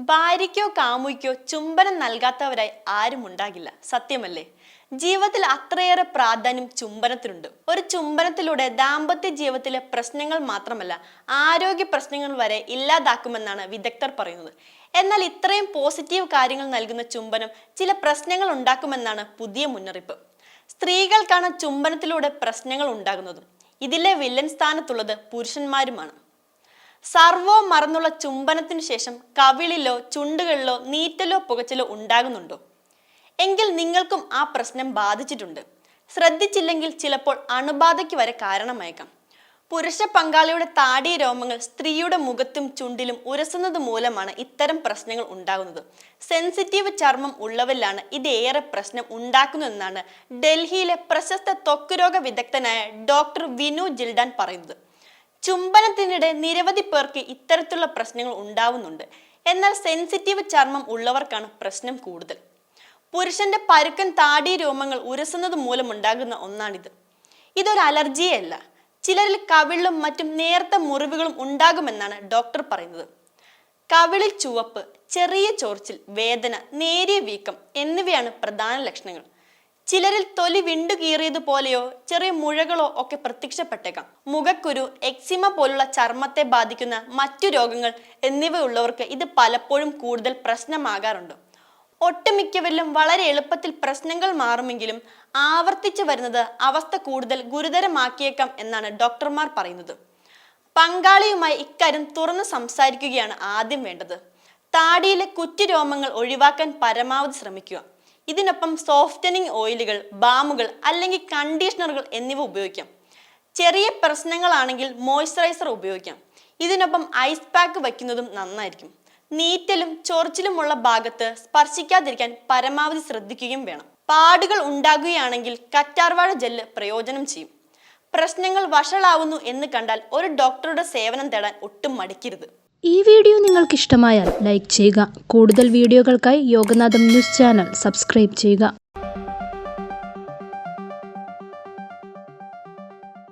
ഭാര്യയ്ക്കോ കാമുയ്ക്കോ ചുംബനം നൽകാത്തവരായി ആരും ഉണ്ടാകില്ല, സത്യമല്ലേ? ജീവിതത്തിൽ അത്രയേറെ പ്രാധാന്യം ചുംബനത്തിനുണ്ട്. ഒരു ചുംബനത്തിലൂടെ ദാമ്പത്യ ജീവിതത്തിലെ പ്രശ്നങ്ങൾ മാത്രമല്ല, ആരോഗ്യ പ്രശ്നങ്ങൾ വരെ ഇല്ലാതാക്കുമെന്നാണ് വിദഗ്ധർ പറയുന്നത്. എന്നാൽ ഇത്രയും പോസിറ്റീവ് കാര്യങ്ങൾ നൽകുന്ന ചുംബനം ചില പ്രശ്നങ്ങൾ ഉണ്ടാക്കുമെന്നാണ് പുതിയ മുന്നറിയിപ്പ്. സ്ത്രീകൾക്കാണ് ചുംബനത്തിലൂടെ പ്രശ്നങ്ങൾ ഉണ്ടാകുന്നത്. ഇതിലെ വില്ലൻ സ്ഥാനത്തുള്ളത് പുരുഷന്മാരുമാണ്. സർവ്വവും മറന്നുള്ള ചുംബനത്തിനു ശേഷം കവിളിലോ ചുണ്ടുകളിലോ നീറ്റലോ പുകച്ചലോ ഉണ്ടാകുന്നുണ്ടോ? എങ്കിൽ നിങ്ങൾക്കും ആ പ്രശ്നം ബാധിച്ചിട്ടുണ്ട്. ശ്രദ്ധിച്ചില്ലെങ്കിൽ ചിലപ്പോൾ അണുബാധയ്ക്ക് വരെ കാരണമായേക്കാം. പുരുഷ പങ്കാളിയുടെ താടി രോമങ്ങൾ സ്ത്രീയുടെ മുഖത്തും ചുണ്ടിലും ഉരസുന്നത് മൂലമാണ് ഇത്തരം പ്രശ്നങ്ങൾ ഉണ്ടാകുന്നത്. സെൻസിറ്റീവ് ചർമ്മം ഉള്ളവരിലാണ് ഇത് ഏറെ പ്രശ്നം ഉണ്ടാക്കുന്നതെന്നാണ് ഡൽഹിയിലെ പ്രശസ്ത ത്വക്ക് രോഗ വിദഗ്ധനായ ഡോക്ടർ വിനു ജിൽഡാൻ പറയുന്നത്. ചുംബനത്തിനിടെ നിരവധി പേർക്ക് ഇത്തരത്തിലുള്ള പ്രശ്നങ്ങൾ ഉണ്ടാവുന്നുണ്ട്. എന്നാൽ സെൻസിറ്റീവ് ചർമ്മം ഉള്ളവർക്കാണ് പ്രശ്നം കൂടുതൽ. പുരുഷന്റെ പരുക്കൻ താടി രോമങ്ങൾ ഉരസുന്നത് മൂലമുണ്ടാകുന്ന ഒന്നാണിത്. ഇതൊരു അലർജിയല്ല. ചിലരിൽ കവിളിലും മറ്റും നേർത്ത മുറിവുകളും ഉണ്ടാകുമെന്നാണ് ഡോക്ടർ പറയുന്നത്. കവിളിൽ ചുവപ്പ്, ചെറിയ ചോർച്ചിൽ, വേദന, നേരിയ വീക്കം എന്നിവയാണ് പ്രധാന ലക്ഷണങ്ങൾ. ചിലരിൽ തൊലി വിണ്ടുകീറിയതുപോലെയോ ചെറിയ മുഴകളോ ഒക്കെ പ്രത്യക്ഷപ്പെട്ടേക്കാം. മുഖക്കുരു, എക്സിമ പോലുള്ള ചർമ്മത്തെ ബാധിക്കുന്ന മറ്റു രോഗങ്ങൾ എന്നിവയുള്ളവർക്ക് ഇത് പലപ്പോഴും കൂടുതൽ പ്രശ്നമാകാറുണ്ട്. ഒട്ടുമിക്കവരിലും വളരെ എളുപ്പത്തിൽ പ്രശ്നങ്ങൾ മാറുമെങ്കിലും ആവർത്തിച്ചു വരുന്നത് അവസ്ഥ കൂടുതൽ ഗുരുതരമാക്കിയേക്കാം എന്നാണ് ഡോക്ടർമാർ പറയുന്നത്. പങ്കാളിയുമായി ഇക്കാര്യം തുറന്ന് സംസാരിക്കുകയാണ് ആദ്യം വേണ്ടത്. താടിയിലെ കുറ്റിരോമങ്ങൾ ഒഴിവാക്കാൻ പരമാവധി ശ്രമിക്കുക. ഇതിനൊപ്പം സോഫ്റ്റനിങ് ഓയിലുകൾ, ബാമുകൾ അല്ലെങ്കിൽ കണ്ടീഷണറുകൾ എന്നിവ ഉപയോഗിക്കാം. ചെറിയ പ്രശ്നങ്ങളാണെങ്കിൽ മോയ്സ്ചറൈസർ ഉപയോഗിക്കാം. ഇതിനൊപ്പം ഐസ് പാക്ക് വയ്ക്കുന്നതും നന്നായിരിക്കും. നീറ്റലും ചൊറിച്ചിലുമുള്ള ഭാഗത്ത് സ്പർശിക്കാതിരിക്കാൻ പരമാവധി ശ്രദ്ധിക്കുകയും വേണം. പാടുകൾ ഉണ്ടാകുകയാണെങ്കിൽ കറ്റാർവാഴ ജെല്ല് പ്രയോജനം ചെയ്യും. പ്രശ്നങ്ങൾ വഷളാവുന്നു എന്ന് കണ്ടാൽ ഒരു ഡോക്ടറുടെ സേവനം തേടാൻ ഒട്ടും മടിക്കരുത്. ഈ വീഡിയോ നിങ്ങൾക്ക് ഇഷ്ടമായാൽ ലൈക്ക് ചെയ്യുക. കൂടുതൽ വീഡിയോകൾക്കായി യോഗനാഥം ന്യൂസ് ചാനൽ സബ്സ്ക്രൈബ് ചെയ്യുക.